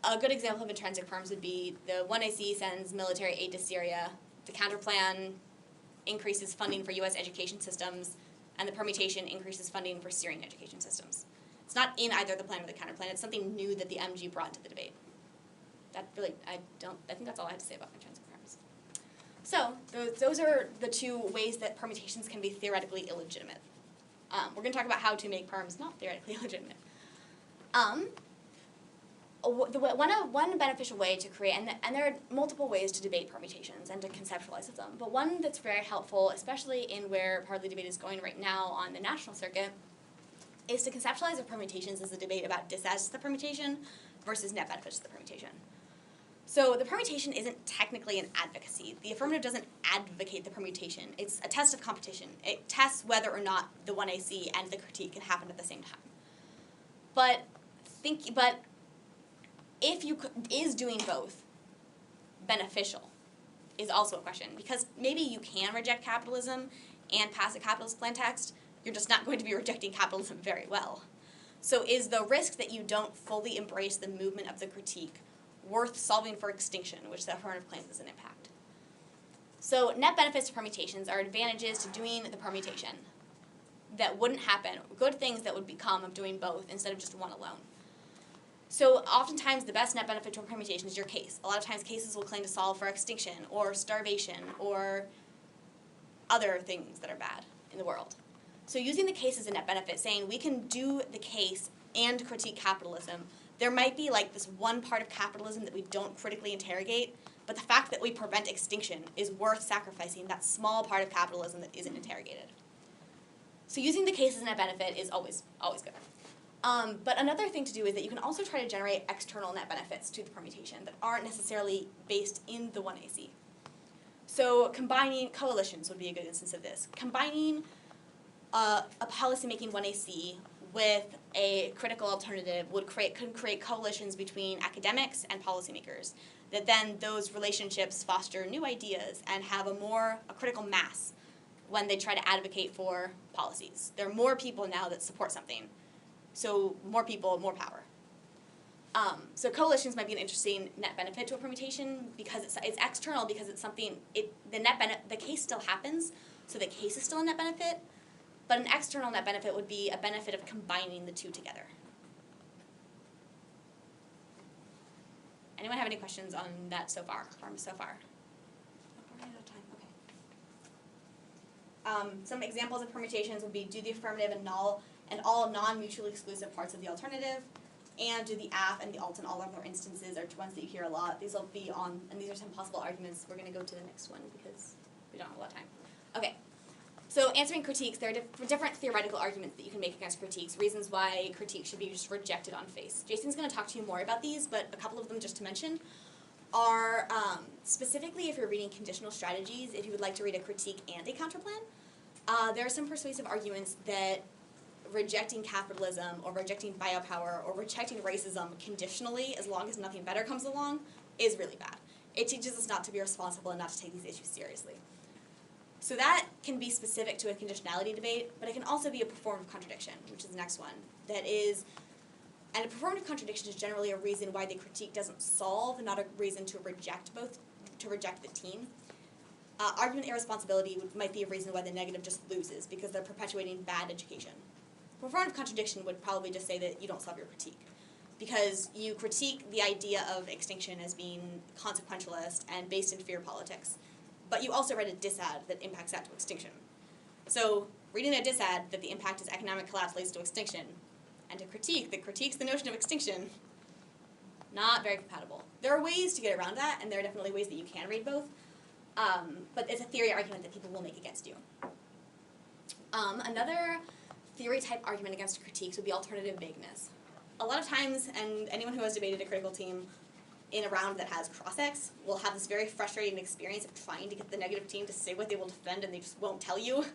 a good example of intrinsic perms would be the 1AC sends military aid to Syria, the counterplan increases funding for U.S. education systems, and the permutation increases funding for Syrian education systems. It's not in either the plan or the counterplan. It's something new that the MG brought to the debate. I think that's all I have to say about intrinsic perms. So those are the two ways that permutations can be theoretically illegitimate. We're going to talk about how to make perms not theoretically illegitimate. One beneficial way to create, and there are multiple ways to debate permutations and to conceptualize them, but one that's very helpful, especially in where parley debate is going right now on the national circuit, is to conceptualize the permutations as a debate about disadvantages to the permutation versus net benefits to the permutation. So the permutation isn't technically an advocacy. The affirmative doesn't advocate the permutation. It's a test of competition. It tests whether or not the 1AC and the critique can happen at the same time. But is doing both beneficial is also a question, because maybe you can reject capitalism and pass a capitalist plan text. You're just not going to be rejecting capitalism very well. So is the risk that you don't fully embrace the movement of the critique worth solving for extinction, which the affirmative claims is an impact? So net benefits to permutations are advantages to doing the permutation that wouldn't happen, good things that would become of doing both instead of just one alone. So oftentimes the best net benefit to a permutation is your case. A lot of times cases will claim to solve for extinction or starvation or other things that are bad in the world. So using the case as a net benefit, saying we can do the case and critique capitalism, there might be like this one part of capitalism that we don't critically interrogate, but the fact that we prevent extinction is worth sacrificing that small part of capitalism that isn't interrogated. So using the case as a net benefit is always good. But another thing to do is that you can also try to generate external net benefits to the permutation that aren't necessarily based in the 1AC. So combining coalitions would be a good instance of this. Combining a policymaking 1AC with a critical alternative could create coalitions between academics and policymakers, that then those relationships foster new ideas and have a critical mass when they try to advocate for policies. There are more people now that support something, so more people, more power. So coalitions might be an interesting net benefit to a permutation because it's external, because it's something, the case still happens, so the case is still a net benefit, but an external net benefit would be a benefit of combining the two together. Anyone have any questions on that so far? We're running out of time. Okay. Some examples of permutations would be do the affirmative and null and all non-mutually exclusive parts of the alternative, and do the AF and the alt in all other instances are ones that you hear a lot. These will be on, and these are some possible arguments. We're going to go to the next one because we don't have a lot of time. Okay. So answering critiques, there are different theoretical arguments that you can make against critiques, reasons why critiques should be just rejected on face. Jason's going to talk to you more about these, but a couple of them just to mention are specifically if you're reading conditional strategies, if you would like to read a critique and a counterplan, there are some persuasive arguments that rejecting capitalism or rejecting biopower or rejecting racism conditionally, as long as nothing better comes along, is really bad. It teaches us not to be responsible and not to take these issues seriously. So that can be specific to a conditionality debate, but it can also be a performative contradiction, which is the next one. That is, and a performative contradiction is generally a reason why the critique doesn't solve, not a reason to reject the team. Argument irresponsibility might be a reason why the negative just loses, because they're perpetuating bad education. Performative contradiction would probably just say that you don't solve your critique, because you critique the idea of extinction as being consequentialist and based in fear politics. But you also read a disad that impacts that to extinction. So reading a disad that the impact is economic collapse leads to extinction, and a critique that critiques the notion of extinction, not very compatible. There are ways to get around that, and there are definitely ways that you can read both, but it's a theory argument that people will make against you. Another theory type argument against critiques would be alternative vagueness. A lot of times, and anyone who has debated a critical team in a round that has cross-ex will have this very frustrating experience of trying to get the negative team to say what they will defend and they just won't tell you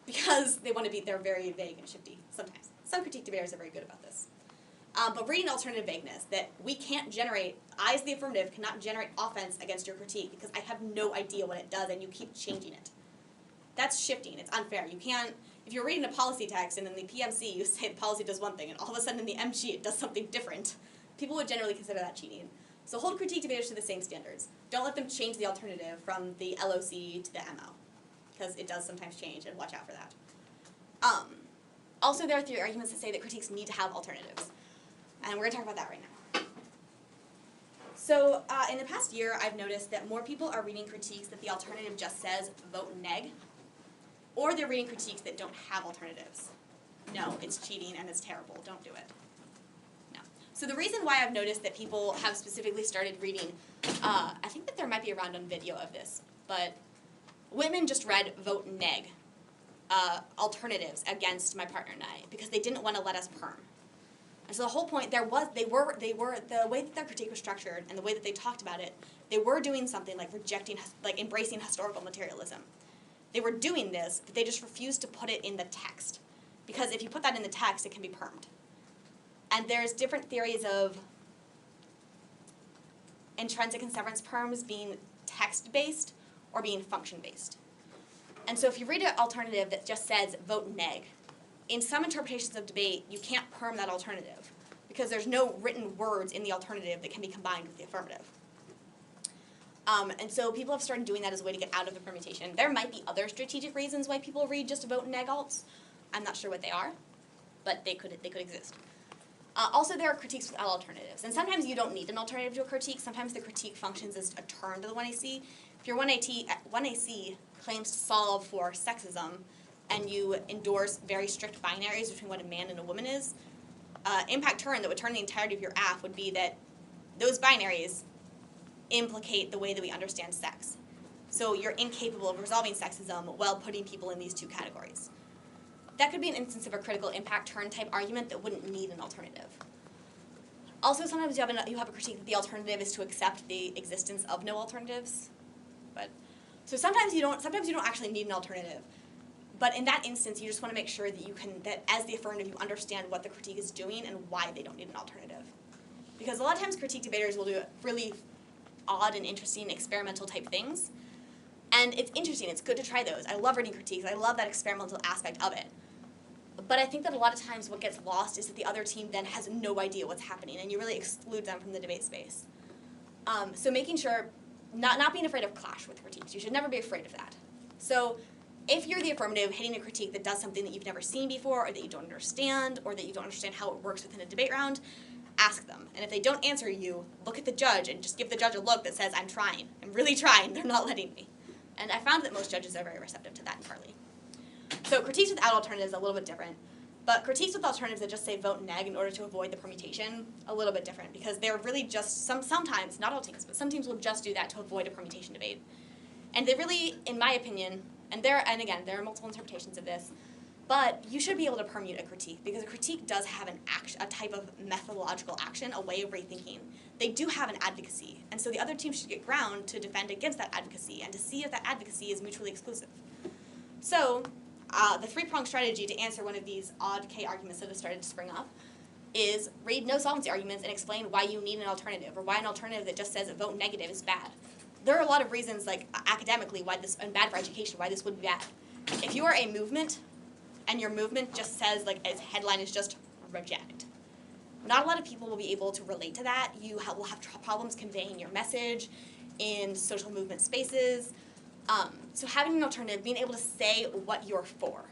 because they're very vague and shifty sometimes. Some critique debaters are very good about this. But reading alternative vagueness, that we can't generate, I as the affirmative cannot generate offense against your critique because I have no idea what it does and you keep changing it. That's shifting, it's unfair. You can't, if you're reading a policy text and in the PMC you say the policy does one thing and all of a sudden in the MG it does something different, people would generally consider that cheating. So hold critique debaters to the same standards. Don't let them change the alternative from the LOC to the MO, because it does sometimes change, and watch out for that. Also, there are theory arguments that say that critiques need to have alternatives, and we're going to talk about that right now. So in the past year, I've noticed that more people are reading critiques that the alternative just says vote neg, or they're reading critiques that don't have alternatives. No, it's cheating and it's terrible. Don't do it. So the reason why I've noticed that people have specifically started reading, I think that there might be a round on video of this, but women just read vote neg, alternatives against my partner and I, because they didn't want to let us perm. And so the whole point, the way that their critique was structured and the way that they talked about it, they were doing something like embracing historical materialism. They were doing this, but they just refused to put it in the text, because if you put that in the text, it can be permed. And there's different theories of intrinsic and severance perms being text-based or being function-based. And so if you read an alternative that just says vote neg, in some interpretations of debate, you can't perm that alternative because there's no written words in the alternative that can be combined with the affirmative. And so people have started doing that as a way to get out of the permutation. There might be other strategic reasons why people read just vote neg alts. I'm not sure what they are, but they could exist. Also, there are critiques without alternatives. And sometimes you don't need an alternative to a critique. Sometimes the critique functions as a turn to the 1AC. If your 1AC claims to solve for sexism and you endorse very strict binaries between what a man and a woman is, impact turn that would turn the entirety of your app would be that those binaries implicate the way that we understand sex. So you're incapable of resolving sexism while putting people in these two categories. That could be an instance of a critical impact turn type argument that wouldn't need an alternative. Also, sometimes you have a critique that the alternative is to accept the existence of no alternatives. So sometimes you don't actually need an alternative. But in that instance, you just want to make sure that as the affirmative, you understand what the critique is doing and why they don't need an alternative. Because a lot of times critique debaters will do really odd and interesting experimental type things. And it's interesting, it's good to try those. I love reading critiques, I love that experimental aspect of it. But I think that a lot of times what gets lost is that the other team then has no idea what's happening, and you really exclude them from the debate space. So making sure, not being afraid of clash with critiques. You should never be afraid of that. So if you're the affirmative hitting a critique that does something that you've never seen before, or that you don't understand, or that you don't understand how it works within a debate round, ask them. And if they don't answer you, look at the judge and just give the judge a look that says, I'm trying. I'm really trying. They're not letting me. And I found that most judges are very receptive to that partly. So critiques without alternatives are a little bit different. But critiques with alternatives that just say vote neg in order to avoid the permutation, a little bit different. Because they're really just, sometimes, not all teams, but some teams will just do that to avoid a permutation debate. And they really, in my opinion, and again, there are multiple interpretations of this, but you should be able to permute a critique, because a critique does have a type of methodological action, a way of rethinking. They do have an advocacy, and so the other team should get ground to defend against that advocacy and to see if that advocacy is mutually exclusive. So the three-pronged strategy to answer one of these odd K arguments that have started to spring up is read no solvency arguments and explain why you need an alternative, or why an alternative that just says vote negative is bad. There are a lot of reasons, like academically, why this, and bad for education, why this would be bad. If you are a movement, and your movement just says, like, its headline is just reject, not a lot of people will be able to relate to that. You will have problems conveying your message in social movement spaces. So having an alternative, being able to say what you're for,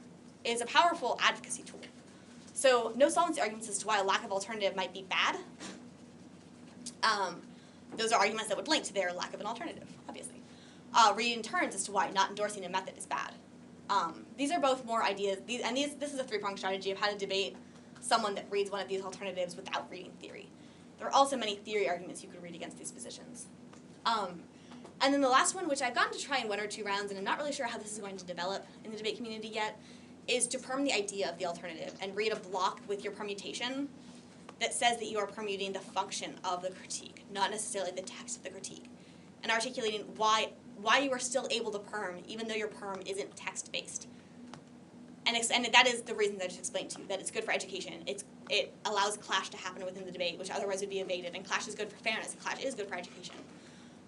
is a powerful advocacy tool. So no solvency arguments as to why a lack of alternative might be bad. Those are arguments that would link to their lack of an alternative, obviously. Read in turns as to why not endorsing a method is bad. These are both more ideas, this is a three-pronged strategy of how to debate someone that reads one of these alternatives without reading theory. There are also many theory arguments you could read against these positions. And then the last one, which I've gotten to try in one or two rounds, and I'm not really sure how this is going to develop in the debate community yet, is to perm the idea of the alternative and read a block with your permutation that says that you are permuting the function of the critique, not necessarily the text of the critique, and articulating why you are still able to perm, even though your perm isn't text-based. And that is the reason that I just explained to you, that it's good for education. It allows clash to happen within the debate, which otherwise would be evaded, and clash is good for fairness, and clash is good for education.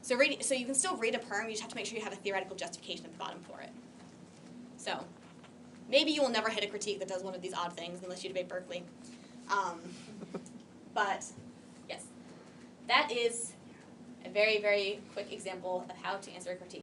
So you can still read a perm, you just have to make sure you have a theoretical justification at the bottom for it. So maybe you will never hit a critique that does one of these odd things unless you debate Berkeley. But yes, that is a very, very quick example of how to answer a critique.